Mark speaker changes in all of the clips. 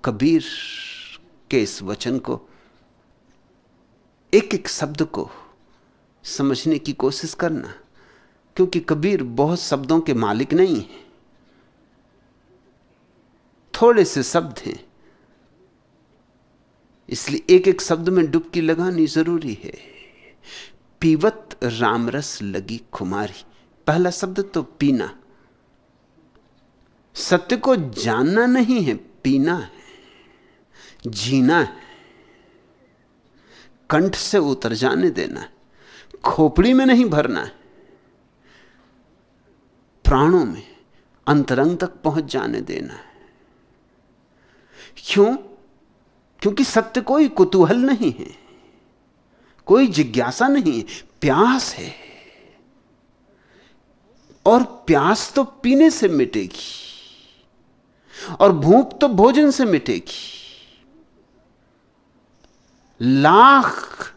Speaker 1: कबीर के इस वचन को, एक एक शब्द को समझने की कोशिश करना, क्योंकि कबीर बहुत शब्दों के मालिक नहीं है, थोड़े से शब्द हैं, इसलिए एक एक शब्द में डुबकी लगानी जरूरी है। पीवत रामरस लगी खुमारी, पहला शब्द तो पीना। सत्य को जानना नहीं है, पीना है, जीना है, कंठ से उतर जाने देना है, खोपड़ी में नहीं भरना है, प्राणों में, अंतरंग तक पहुंच जाने देना है। क्यों? क्योंकि सत्य कोई कुतूहल नहीं है, कोई जिज्ञासा नहीं है, प्यास है। और प्यास तो पीने से मिटेगी, और भूख तो भोजन से मिटेगी। लाख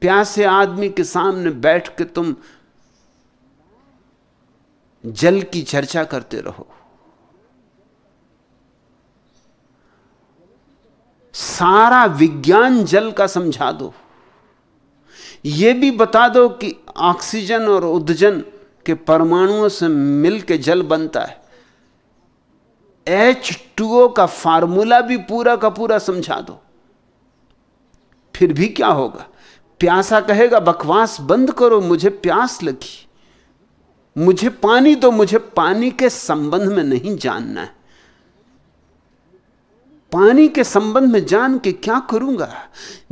Speaker 1: प्यासे आदमी के सामने बैठ के तुम जल की चर्चा करते रहो, सारा विज्ञान जल का समझा दो, यह भी बता दो कि ऑक्सीजन और उदजन के परमाणुओं से मिलकर जल बनता है, H2O का फार्मूला भी पूरा का पूरा समझा दो, फिर भी क्या होगा? प्यासा कहेगा बकवास बंद करो, मुझे प्यास लगी, मुझे पानी दो, मुझे पानी के संबंध में नहीं जानना है। पानी के संबंध में जान के क्या करूंगा?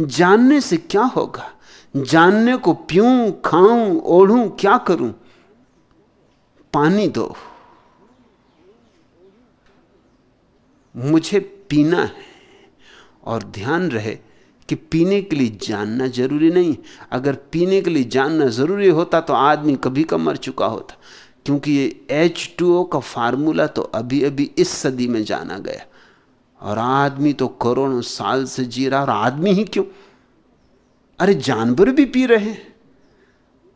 Speaker 1: जानने से क्या होगा? जानने को पीऊं, खाऊं, ओढ़ूं, क्या करूं? पानी दो, मुझे पीना है। और ध्यान रहे कि पीने के लिए जानना जरूरी नहीं। अगर पीने के लिए जानना जरूरी होता तो आदमी कभी का मर चुका होता, क्योंकि ये H2O का फार्मूला तो अभी अभी इस सदी में जाना गया, और आदमी तो करोड़ों साल से जी रहा। और आदमी ही क्यों, अरे जानवर भी पी रहे हैं,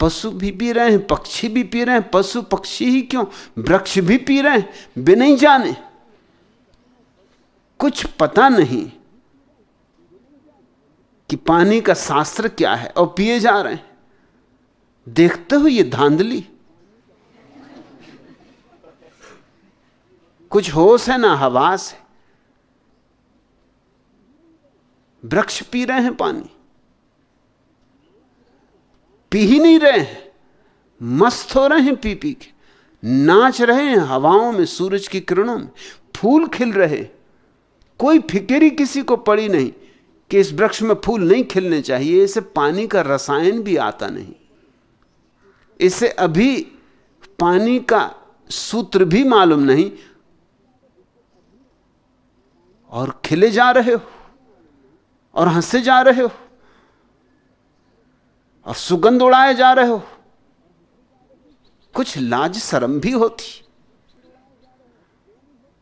Speaker 1: पशु भी पी रहे हैं, पक्षी भी पी रहे हैं। पशु पक्षी ही क्यों, वृक्ष भी पी रहे हैं बिना ही जाने। कुछ पता नहीं कि पानी का शास्त्र क्या है, और पिए जा रहे हैं। देखते हो ये धांधली, कुछ होश है ना हवास है। वृक्ष पी रहे हैं पानी, पी ही नहीं रहे हैं, मस्त हो रहे हैं पी पी के, नाच रहे हैं हवाओं में, सूरज की किरणों में। फूल खिल रहे, कोई फिक्र ही किसी को पड़ी नहीं कि इस वृक्ष में फूल नहीं खिलने चाहिए। इसे पानी का रसायन भी आता नहीं, इसे अभी पानी का सूत्र भी मालूम नहीं, और खिले जा रहे हो और हंसे जा रहे हो और सुगंध उड़ाए जा रहे हो। कुछ लाज शर्म भी होती।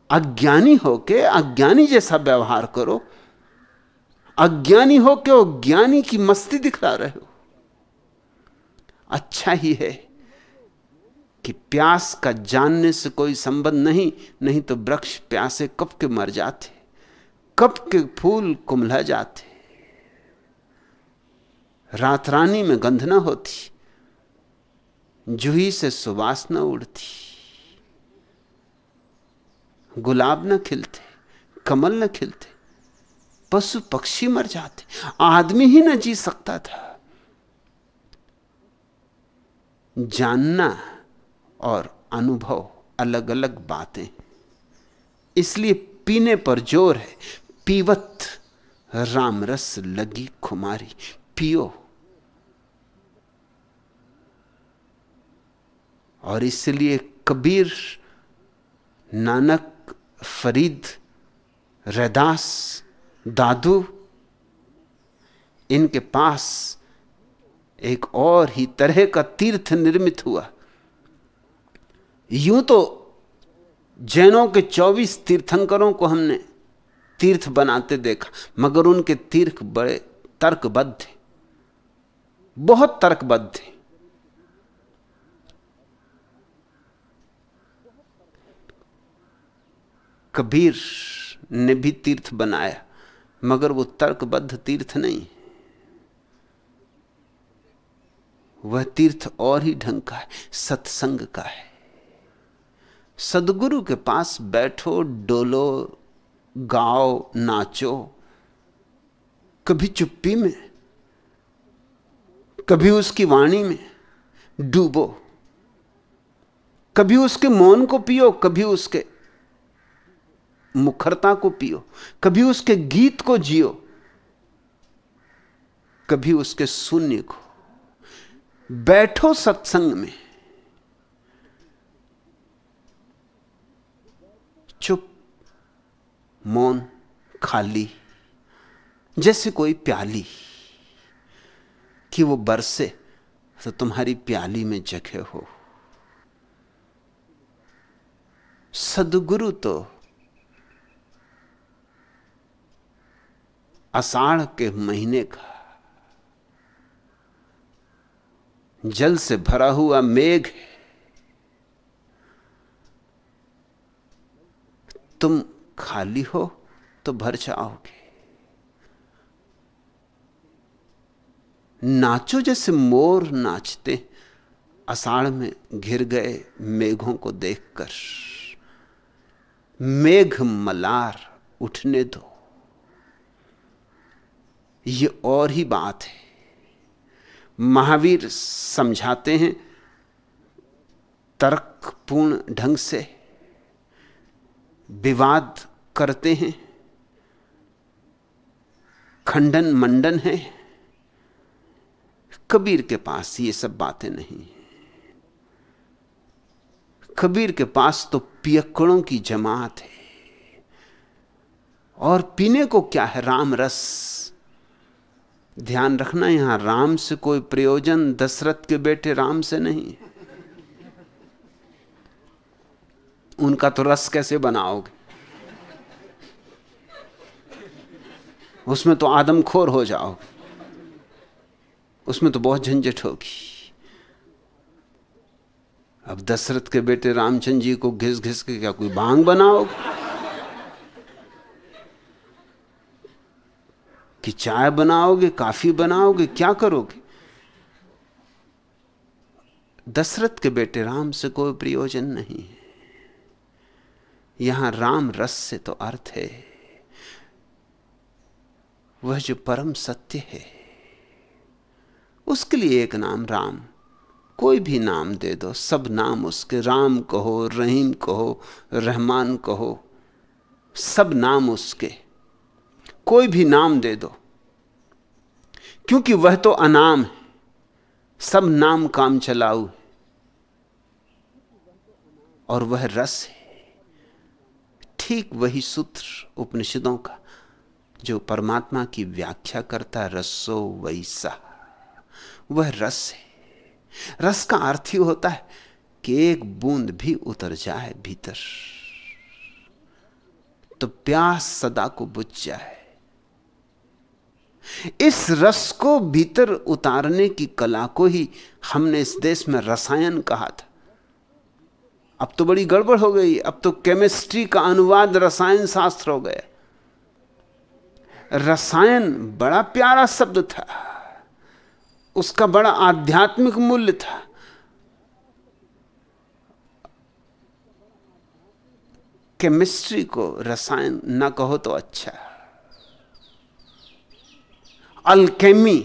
Speaker 1: अज्ञानी होके अज्ञानी जैसा व्यवहार करो, अज्ञानी होके ज्ञानी की मस्ती दिखला रहे हो। अच्छा ही है कि प्यास का जानने से कोई संबंध नहीं, नहीं तो वृक्ष प्यासे कब के मर जाते, कब के फूल कुम्हला जाते, रात रानी में गंध ना होती, जूही से सुवास न उड़ती, गुलाब न खिलते, कमल न खिलते, पशु पक्षी मर जाते, आदमी ही न जी सकता था। जानना और अनुभव अलग अलग बातें, इसलिए पीने पर जोर है। पीवत रामरस लगी खुमारी, पियो। और इसलिए कबीर, नानक, फरीद, रैदास, दादू, इनके पास एक और ही तरह का तीर्थ निर्मित हुआ। यूं तो जैनों के 24 तीर्थंकरों को हमने तीर्थ बनाते देखा, मगर उनके तीर्थ बड़े तर्कबद्ध थे, बहुत तर्कबद्ध थे। कबीर ने भी तीर्थ बनाया, मगर वो तर्कबद्ध तीर्थ नहीं। वह तीर्थ और ही ढंग का है, सत्संग का है। सदगुरु के पास बैठो, डोलो, गाओ, नाचो, कभी चुप्पी में, कभी उसकी वाणी में डूबो, कभी उसके मौन को पियो, कभी उसके मुखरता को पियो, कभी उसके गीत को जियो, कभी उसके शून्य को। बैठो सत्संग में, चुप, मौन, खाली, जैसे कोई प्याली कि वो बरसे तो तुम्हारी प्याली में जगह हो। सदगुरु तो आषाढ़ के महीने का जल से भरा हुआ मेघ है। तुम खाली हो तो भर जाओगे। नाचो जैसे मोर नाचते आषाढ़ में घिर गए मेघों को देखकर। मेघ मलार उठने दो, ये और ही बात है। महावीर समझाते हैं तर्कपूर्ण ढंग से, विवाद करते हैं, खंडन मंडन है। कबीर के पास ये सब बातें नहीं। कबीर के पास तो पियक्कड़ों की जमात है, और पीने को क्या है? राम रस। ध्यान रखना, यहां राम से कोई प्रयोजन दशरथ के बेटे राम से नहीं। उनका तो रस कैसे बनाओगे? उसमें तो आदमखोर हो जाओगे, उसमें तो बहुत झंझट होगी। अब दशरथ के बेटे रामचंद्र जी को घिस घिस के क्या कोई भांग बनाओगे कि चाय बनाओगे, काफी बनाओगे, क्या करोगे? दशरथ के बेटे राम से कोई प्रयोजन नहीं है। यहां राम रस से तो अर्थ है वह जो परम सत्य है, उसके लिए एक नाम राम। कोई भी नाम दे दो, सब नाम उसके। राम कहो, रहीम कहो, रहमान कहो, सब नाम उसके। कोई भी नाम दे दो, क्योंकि वह तो अनाम है। सब नाम काम चलाऊ है, और वह रस है। ठीक वही सूत्र उपनिषदों का जो परमात्मा की व्याख्या करता, रसो वैसा, वह रस है। रस का अर्थ ही होता है कि एक बूंद भी उतर जाए भीतर तो प्यास सदा को बुझ जाए। इस रस को भीतर उतारने की कला को ही हमने इस देश में रसायन कहा था। अब तो बड़ी गड़बड़ हो गई, अब तो केमिस्ट्री का अनुवाद रसायन शास्त्र हो गया। रसायन बड़ा प्यारा शब्द था, उसका बड़ा आध्यात्मिक मूल्य था। केमिस्ट्री को रसायन ना कहो तो अच्छा। अल्केमी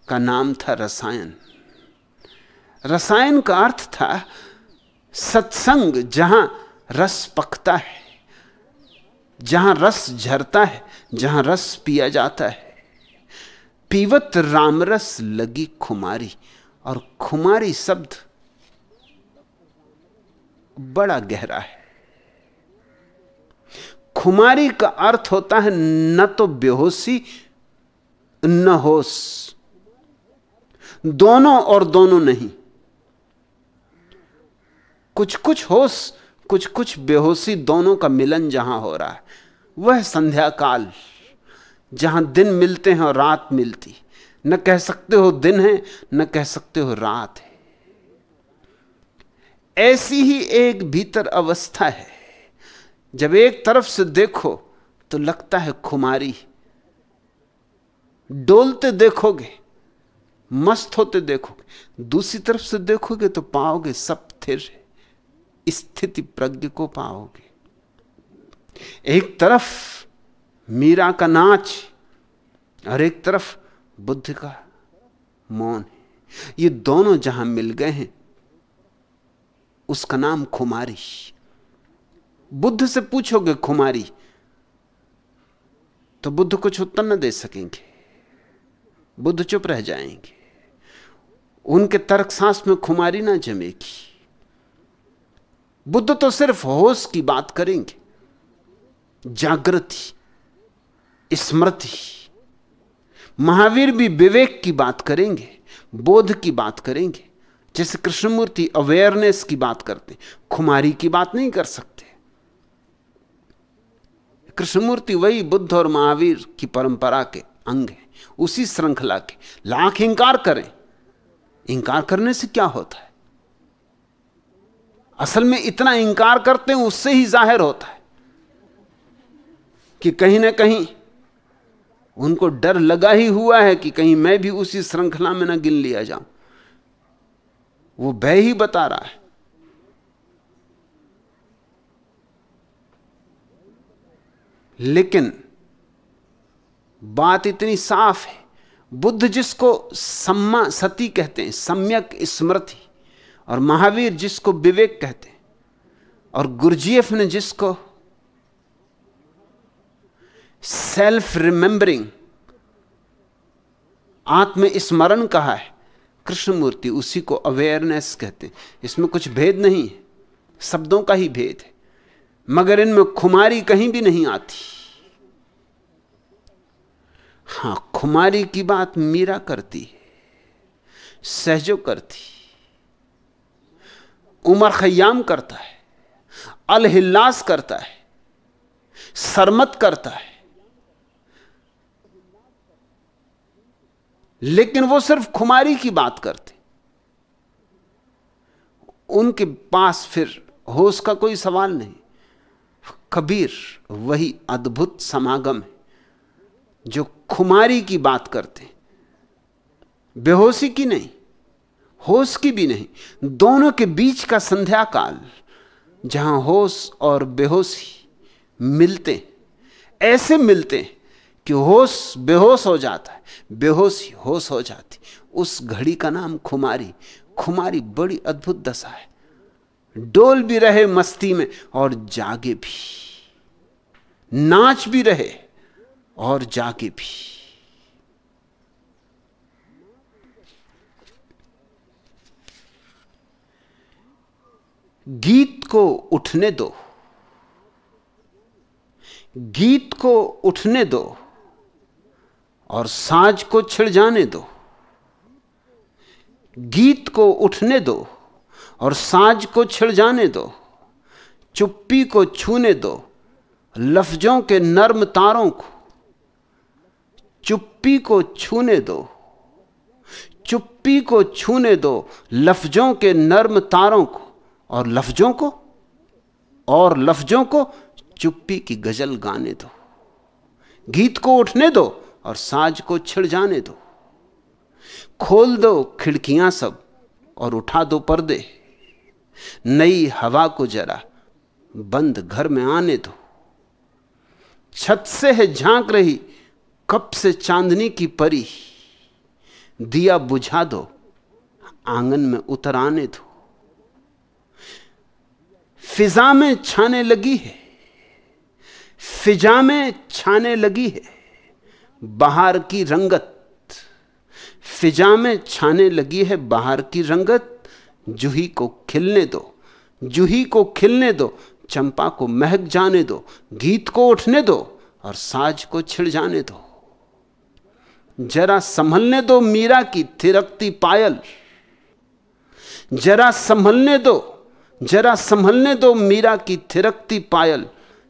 Speaker 1: का नाम था रसायन। रसायन का अर्थ था सत्संग, जहां रस पकता है, जहां रस झरता है, जहां रस पिया जाता है। पीवत रामरस लगी खुमारी। और खुमारी शब्द बड़ा गहरा है। खुमारी का अर्थ होता है न तो बेहोशी न होश, दोनों और दोनों नहीं। कुछ कुछ होश, कुछ कुछ बेहोशी, दोनों का मिलन जहां हो रहा है, वह संध्या काल, जहां दिन मिलते हैं और रात मिलती। न कह सकते हो दिन है, न कह सकते हो रात है। ऐसी ही एक भीतर अवस्था है, जब एक तरफ से देखो तो लगता है खुमारी। डोलते देखोगे, मस्त होते देखोगे, दूसरी तरफ से देखोगे तो पाओगे सब स्थिर है, स्थिति प्रज्ञ को पाओगे। एक तरफ मीरा का नाच और एक तरफ बुद्ध का मौन है। ये दोनों जहां मिल गए हैं उसका नाम खुमारी। बुद्ध से पूछोगे खुमारी तो बुद्ध कुछ उत्तर न दे सकेंगे, बुद्ध चुप रह जाएंगे। उनके तर्क सांस में खुमारी ना जमेगी। बुद्ध तो सिर्फ होश की बात करेंगे, जागृति, स्मृति। महावीर भी विवेक की बात करेंगे, बोध की बात करेंगे। जैसे कृष्णमूर्ति अवेयरनेस की बात करते, खुमारी की बात नहीं कर सकते। कृष्णमूर्ति वही बुद्ध और महावीर की परंपरा के अंग है, उसी श्रृंखला के। लाख इंकार करें, इंकार करने से क्या होता है? असल में इतना इंकार करते हैं उससे ही जाहिर होता है कि कहीं ना कहीं उनको डर लगा ही हुआ है कि कहीं मैं भी उसी श्रृंखला में ना गिन लिया जाऊं। वो भय ही बता रहा है। लेकिन बात इतनी साफ है, बुद्ध जिसको सम्मा सती कहते हैं, सम्यक स्मृति, और महावीर जिसको विवेक कहते हैं, और गुरजीएफ ने जिसको सेल्फ रिमेंबरिंग, आत्मस्मरण कहा है, कृष्णमूर्ति उसी को अवेयरनेस कहते हैं। इसमें कुछ भेद नहीं है, शब्दों का ही भेद है, मगर इनमें खुमारी कहीं भी नहीं आती। हां, खुमारी की बात मीरा करती है, सहजो करती, उमर खयाम करता है, अल हिल्लास करता है, सरमत करता है। लेकिन वो सिर्फ खुमारी की बात करते, उनके पास फिर होश का कोई सवाल नहीं। कबीर वही अद्भुत समागम है जो खुमारी की बात करते, बेहोशी की नहीं, होश की भी नहीं, दोनों के बीच का संध्या काल जहां होश और बेहोशी मिलते, ऐसे मिलते कि होश बेहोश हो जाता है, बेहोशी होश हो जाती, उस घड़ी का नाम खुमारी। खुमारी बड़ी अद्भुत दशा है, डोल भी रहे मस्ती में और जागे भी, नाच भी रहे और जागे भी। गीत को उठने दो, गीत को उठने दो और साज को छिड़ जाने दो। गीत को उठने दो और साज को छिड़ जाने दो। चुप्पी को छूने दो, लफ्जों के नर्म तारों को। चुप्पी को छूने दो, चुप्पी को छूने दो, लफ्जों के नर्म तारों को। और लफ्जों को चुप्पी की गजल गाने दो। गीत को उठने दो और साज को छिड़ जाने दो। खोल दो खिड़कियां सब और उठा दो पर्दे। नई हवा को जरा बंद घर में आने दो। छत से है झांक रही कब से चांदनी की परी। दिया बुझा दो, आंगन में उतर आने दो। फिजा में छाने लगी है, फिजा में छाने लगी है बाहर की रंगत। फिजा में छाने लगी है बाहर की रंगत। जूही को खिलने दो, जूही को खिलने दो, चंपा को महक जाने दो। गीत को उठने दो और साज को छिड़ जाने दो। जरा संभलने दो मीरा की थिरकती पायल। जरा संभलने दो, जरा संभलने दो मीरा की थिरकती पायल।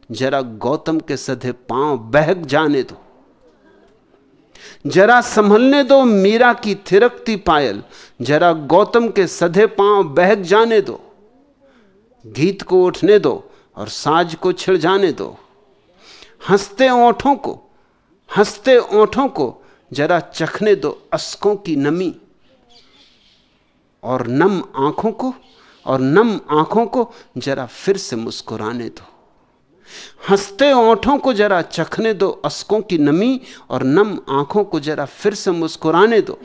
Speaker 1: जरा गौतम के सधे पांव बहक जाने दो। जरा संभलने दो मीरा की थिरकती पायल। जरा गौतम के सधे पांव बहक जाने दो। गीत को उठने दो और साज को छिड़ जाने दो। हंसते ओंठों को जरा चखने दो अश्कों की नमी, और नम आंखों को जरा फिर से मुस्कुराने दो। हंसते ओंठों को जरा चखने दो अश्कों की नमी, और नम आंखों को जरा फिर से मुस्कुराने दो।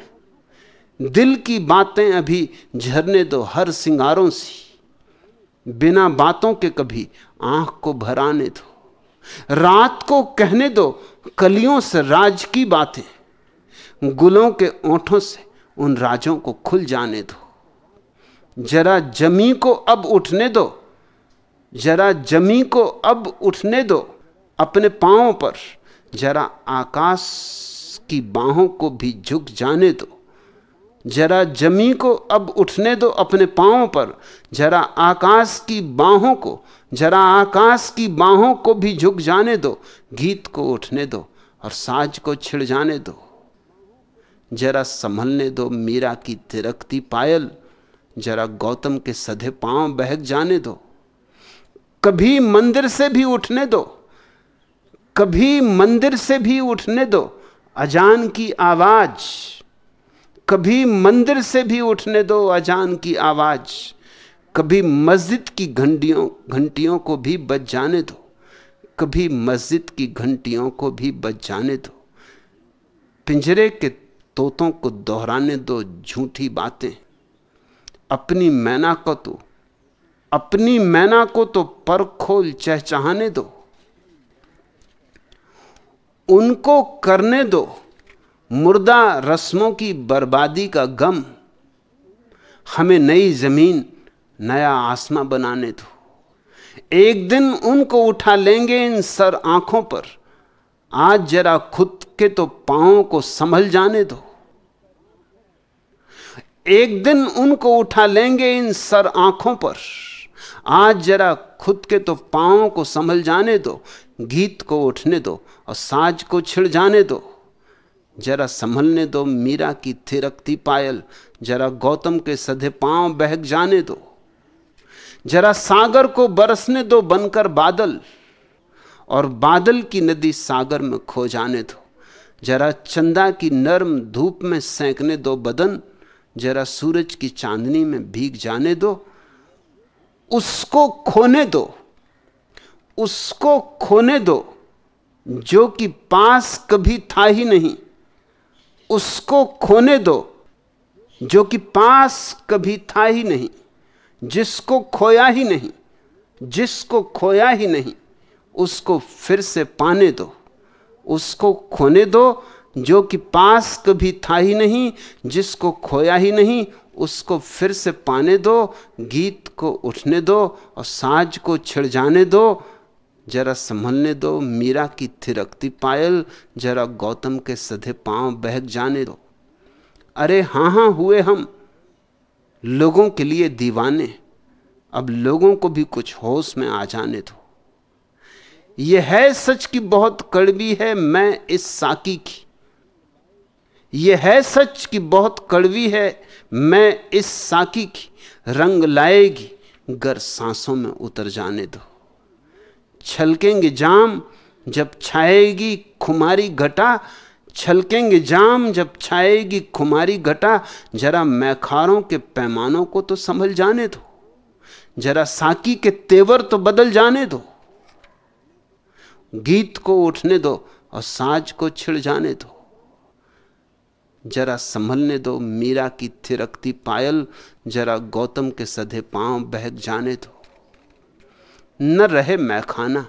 Speaker 1: दिल की बातें अभी झरने दो हर सिंगारों सी, बिना बातों के कभी आंख को भराने दो। रात को कहने दो कलियों से राज की बातें, गुलों के ओंठों से उन राजों को खुल जाने दो। जरा जमी को अब उठने दो, जरा जमी को अब उठने दो अपने पांवों पर, जरा आकाश की बाहों को भी झुक जाने दो। जरा जमी को अब उठने दो अपने पांवों पर, जरा आकाश की बाहों को भी झुक जाने दो। गीत को उठने दो और साज को छिड़ जाने दो। जरा संभलने दो मीरा की थिरकती पायल, जरा गौतम के सधे पांव बहक जाने दो। कभी मंदिर से भी उठने दो, कभी मंदिर से भी उठने दो अजान की आवाज, कभी मंदिर से भी उठने दो अजान की आवाज। कभी मस्जिद की घंटियों को भी बज जाने दो, कभी मस्जिद की घंटियों को भी बज जाने दो। पिंजरे के तोतों को दोहराने दो झूठी बातें, अपनी मैना को तो पर खोल चहचहाने दो। उनको करने दो मुर्दा रस्मों की बर्बादी का गम, हमें नई जमीन नया आसमां बनाने दो। एक दिन उनको उठा लेंगे इन सर आंखों पर, आज जरा खुद के तो पांवों को संभल जाने दो। एक दिन उनको उठा लेंगे इन सर आंखों पर, आज जरा खुद के तो पांवों को संभल जाने दो। गीत को उठने दो और साज को छिड़ जाने दो। जरा संभलने दो मीरा की थिरकती पायल, जरा गौतम के सधे पांव बहक जाने दो। जरा सागर को बरसने दो बनकर बादल, और बादल की नदी सागर में खो जाने दो। जरा चंदा की नर्म धूप में सेंकने दो बदन, जरा सूरज की चांदनी में भीग जाने दो। उसको खोने दो जो कि पास कभी था ही नहीं। उसको खोने दो जो कि पास कभी था ही नहीं। जिसको खोया ही नहीं उसको फिर से पाने दो। उसको खोने दो जो कि पास कभी था ही नहीं, जिसको खोया ही नहीं उसको फिर से पाने दो। गीत को उठने दो और साज को छिड़ जाने दो। जरा संभलने दो मीरा की थिरकती पायल, जरा गौतम के सधे पांव बहक जाने दो। अरे हाँ हुए हम लोगों के लिए दीवाने, अब लोगों को भी कुछ होश में आ जाने दो। यह है सच कि बहुत कड़वी है मैं इस साकी की, यह है सच कि बहुत कड़वी है मैं इस साकी की। रंग लाएगी गर सांसों में उतर जाने दो। छलकेंगे जाम जब छाएगी खुमारी घटा, छलकेंगे जाम जब छाएगी खुमारी घटा। जरा मैखारों के पैमानों को तो संभल जाने दो, जरा साकी के तेवर तो बदल जाने दो। गीत को उठने दो और साज को छिड़ जाने दो। जरा संभलने दो मीरा की थिरकती पायल, जरा गौतम के सधे पांव बहक जाने दो। न रहे मैखाना,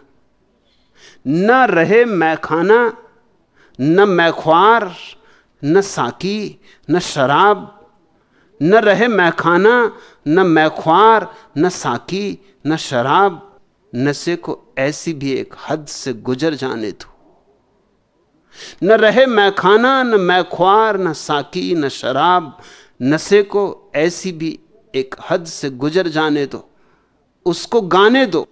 Speaker 1: न मैख्वार, न साकी, न शराब। न रहे मैखाना, न मैख्वार, न साकी, न शराब। नशे को ऐसी भी एक हद से गुजर जाने दो। न रहे मैखाना, न मैख्वार, न साकी, न शराब। नशे को ऐसी भी एक हद से गुजर जाने दो। उसको गाने दो,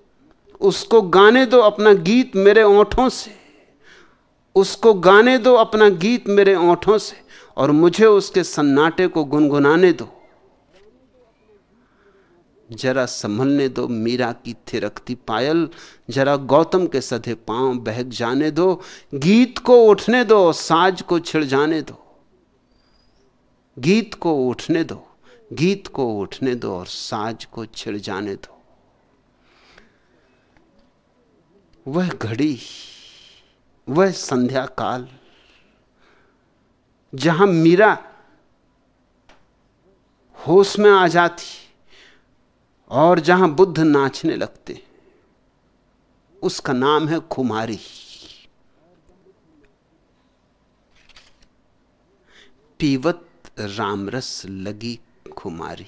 Speaker 1: उसको गाने दो अपना गीत मेरे ओंठों से। उसको गाने दो अपना गीत मेरे ओंठों से, और मुझे उसके सन्नाटे को गुनगुनाने दो। जरा संभलने दो मीरा की थिरकती पायल, जरा गौतम के सधे पांव बहक जाने दो, गीत को उठने दो साज को छिड़ जाने दो, गीत को उठने दो, गीत को उठने दो और साज को छिड़ जाने दो। वह घड़ी, वह संध्या काल जहां मीरा होश में आ जाती और जहां बुद्ध नाचने लगते, उसका नाम है खुमारी। पीवत रामरस लगी खुमारी।